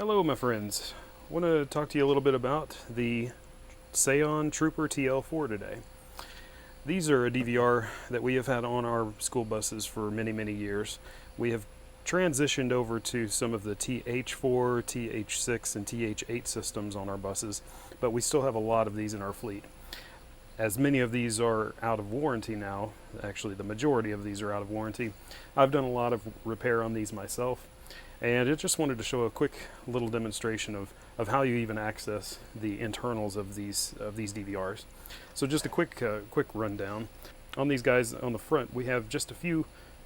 Hello my friends, I want to talk to you a little bit about the Seon Trooper TL4 today. These are a DVR that we have had on our school buses for many years. We have transitioned over to some of the TH4, TH6, and TH8 systems on our buses, but we still have a lot of these in our fleet. As many of these are out of warranty now, actually the majority of these are out of warranty, I've done a lot of repair on these myself. And I just wanted to show a quick little demonstration of how you even access the internals of these DVRs. So just a quick rundown. On these guys on the front, we have just a few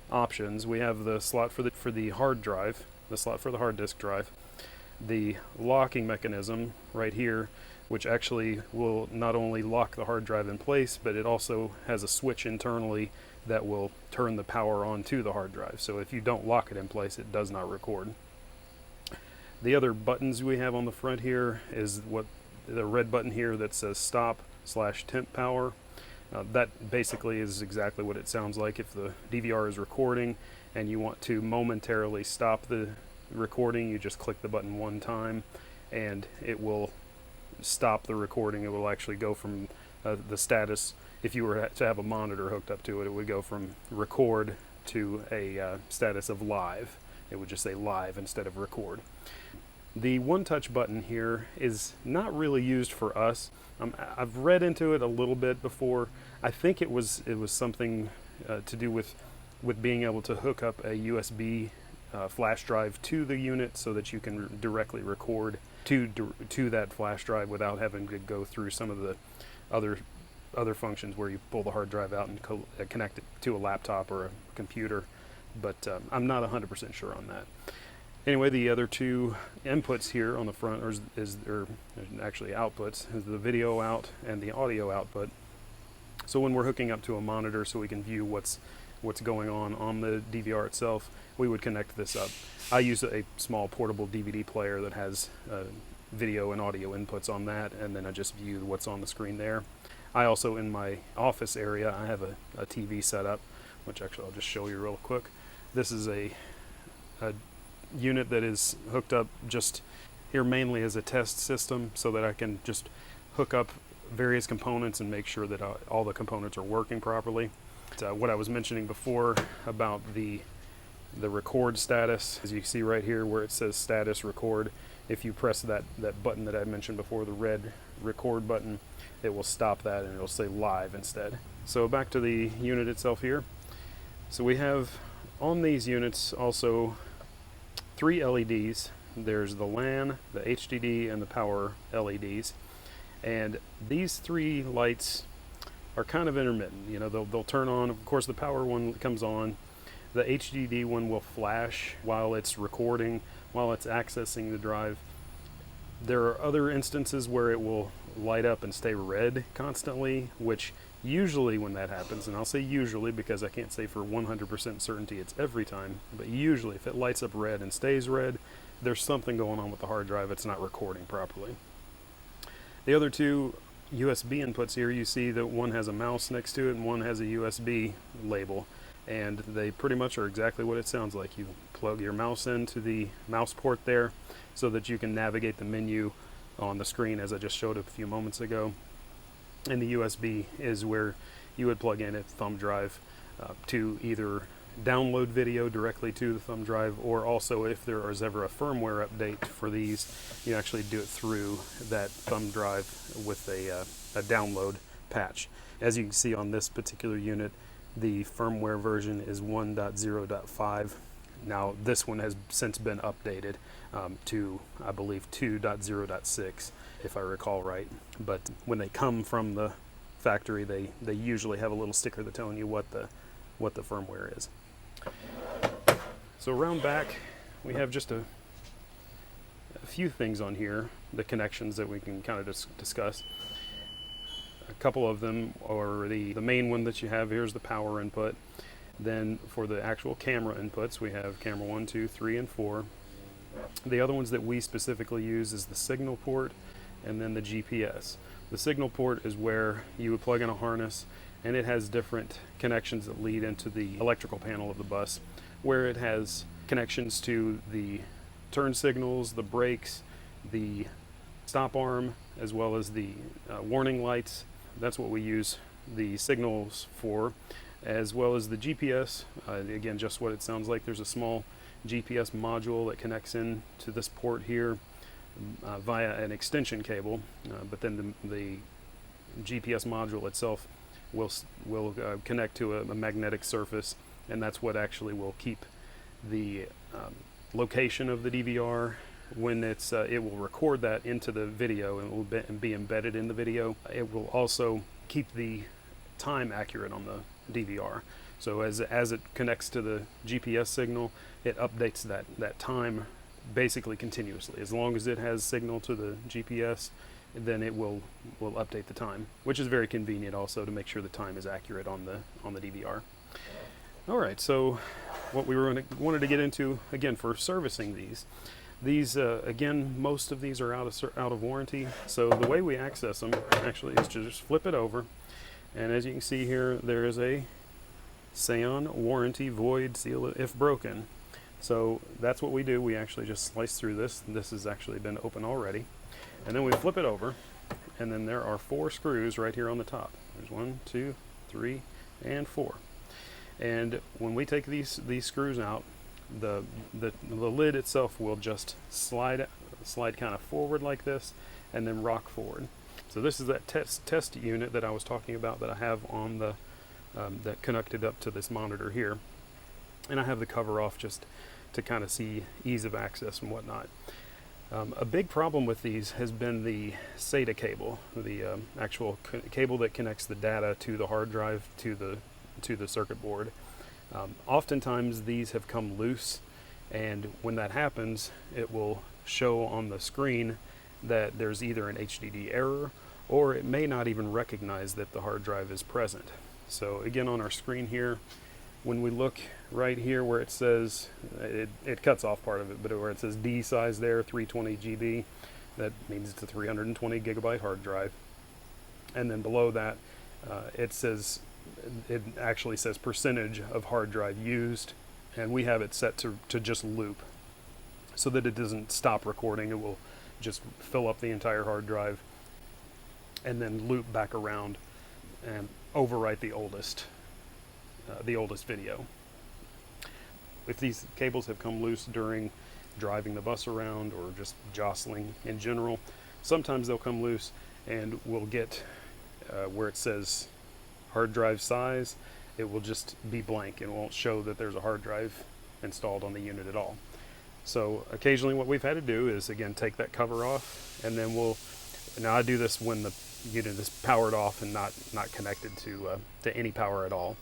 options. We have the slot for the hard drive, the slot for the hard disk drive, the locking mechanism right here, which actually will not only lock the hard drive in place, but it also has a switch internally that will turn the power on to the hard drive. So if you don't lock it in place, it does not record. The other buttons we have on the front here is what the red button here that says stop/temp power. That basically is exactly what it sounds like. If the DVR is recording and you want to momentarily stop the recording, you just click the button one time and it will stop the recording. It will actually go from the status. If you were to have a monitor hooked up to it, it would go from record to a status of live. It would just say live instead of record. The one-touch button here is not really used for us. I've read into it a little bit before. I think it was something to do with being able to hook up a USB flash drive to the unit so that you can directly record to that flash drive without having to go through some of the other functions where you pull the hard drive out and connect it to a laptop or a computer, but I'm not 100% sure on that. Anyway, the other two inputs here on the front are actually outputs, is the video out and the audio output. So when we're hooking up to a monitor so we can view what's going on the DVR itself, we would connect this up. I use a small portable DVD player that has video and audio inputs on that, and then I just view what's on the screen there. I also, in my office area, I have a TV set up, which actually I'll just show you real quick. This is a unit that is hooked up just here mainly as a test system so that I can just hook up various components and make sure that all the components are working properly. What I was mentioning before about the record status, as you see right here where it says status record, if you press that button that I mentioned before, the red record button, it will stop that and it'll say live instead. So back to the unit itself here. So we have on these units also 3 LEDs. There's the LAN, the HDD, and the power LEDs. And these 3 lights are kind of intermittent. You know, they'll turn on. Of course, the power one comes on. The HDD one will flash while it's recording, while it's accessing the drive. There are other instances where it will light up and stay red constantly, which usually when that happens, and I'll say usually because I can't say for 100% certainty it's every time, but usually if it lights up red and stays red, there's something going on with the hard drive. It's not recording properly. The other 2 USB inputs here, you see that one has a mouse next to it and one has a USB label, and they pretty much are exactly what it sounds like. You plug your mouse into the mouse port there so that you can navigate the menu on the screen as I just showed a few moments ago. And the USB is where you would plug in a thumb drive to either download video directly to the thumb drive, or also if there is ever a firmware update for these, you actually do it through that thumb drive with a download patch. As you can see on this particular unit, the firmware version is 1.0.5. Now this one has since been updated to, I believe, 2.0.6, if I recall right. But when they come from the factory, they usually have a little sticker that's telling you what the firmware is. So around back, we have just a few things on here, the connections that we can kind of discuss. A couple of them are the main one that you have here is the power input. Then for the actual camera inputs, we have camera 1, 2, 3, and 4. The other ones that we specifically use is the signal port and then the GPS. The signal port is where you would plug in a harness, and it has different connections that lead into the electrical panel of the bus, where it has connections to the turn signals, the brakes, the stop arm, as well as the warning lights. That's what we use the signals for, as well as the GPS. Again, just what it sounds like. There's a small GPS module that connects in to this port here via an extension cable, but then the GPS module itself will connect to a magnetic surface, and that's what actually will keep the location of the DVR when it will record that into the video and it will be embedded in the video. It will also keep the time accurate on the DVR. So as it connects to the GPS signal, it updates that time basically continuously. As long as it has signal to the GPS, then it will update the time, which is very convenient also to make sure the time is accurate on the DVR. All right, so what we wanted to get into again for servicing these again, most of these are out of warranty. So the way we access them actually is to just flip it over, and as you can see here, there is a Seon warranty void seal if broken. So that's what we do. We actually just slice through this. This has actually been open already. And then we flip it over, and then there are 4 screws right here on the top. There's 1, 2, 3, and 4. And when we take these screws out, the lid itself will just slide kind of forward like this, and then rock forward. So this is that test unit that I was talking about that I have on the that connected up to this monitor here, and I have the cover off just to kind of see ease of access and whatnot. A big problem with these has been the SATA cable, the actual cable that connects the data to the hard drive to the circuit board. Oftentimes these have come loose, and when that happens, it will show on the screen that there's either an HDD error, or it may not even recognize that the hard drive is present. So again, on our screen here, when we look right here where it says, it cuts off part of it, but where it says D size there, 320 GB, that means it's a 320 gigabyte hard drive. And then below that, it actually says percentage of hard drive used, and we have it set to just loop so that it doesn't stop recording. It will just fill up the entire hard drive and then loop back around and overwrite the oldest video. If these cables have come loose during driving the bus around or just jostling in general, sometimes they'll come loose and we'll get where it says hard drive size, it will just be blank and won't show that there's a hard drive installed on the unit at all. So occasionally what we've had to do is again take that cover off, and then now I do this when the unit is powered off and not connected to any power at all.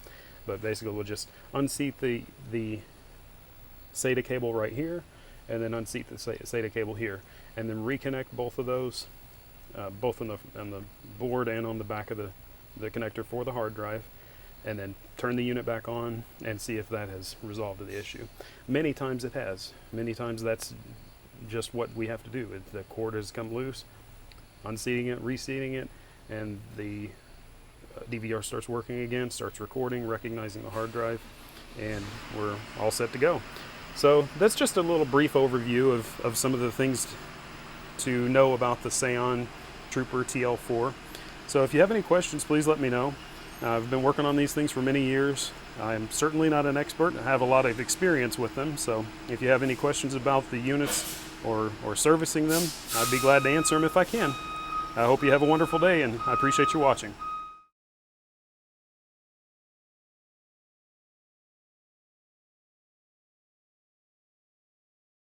But basically we'll just unseat the SATA cable right here, and then unseat the SATA cable here, and then reconnect both of those, both on the board and on the back of the connector for the hard drive, and then turn the unit back on and see if that has resolved the issue. Many times it has. Many times that's just what we have to do. The cord has come loose, unseating it, reseating it, and the DVR starts working again, starts recording, recognizing the hard drive, and we're all set to go. So that's just a little brief overview of some of the things to know about the Seon Trooper TL4. So if you have any questions, please let me know. I've been working on these things for many years. I'm certainly not an expert. I have a lot of experience with them. So if you have any questions about the units or servicing them, I'd be glad to answer them if I can. I hope you have a wonderful day, and I appreciate you watching.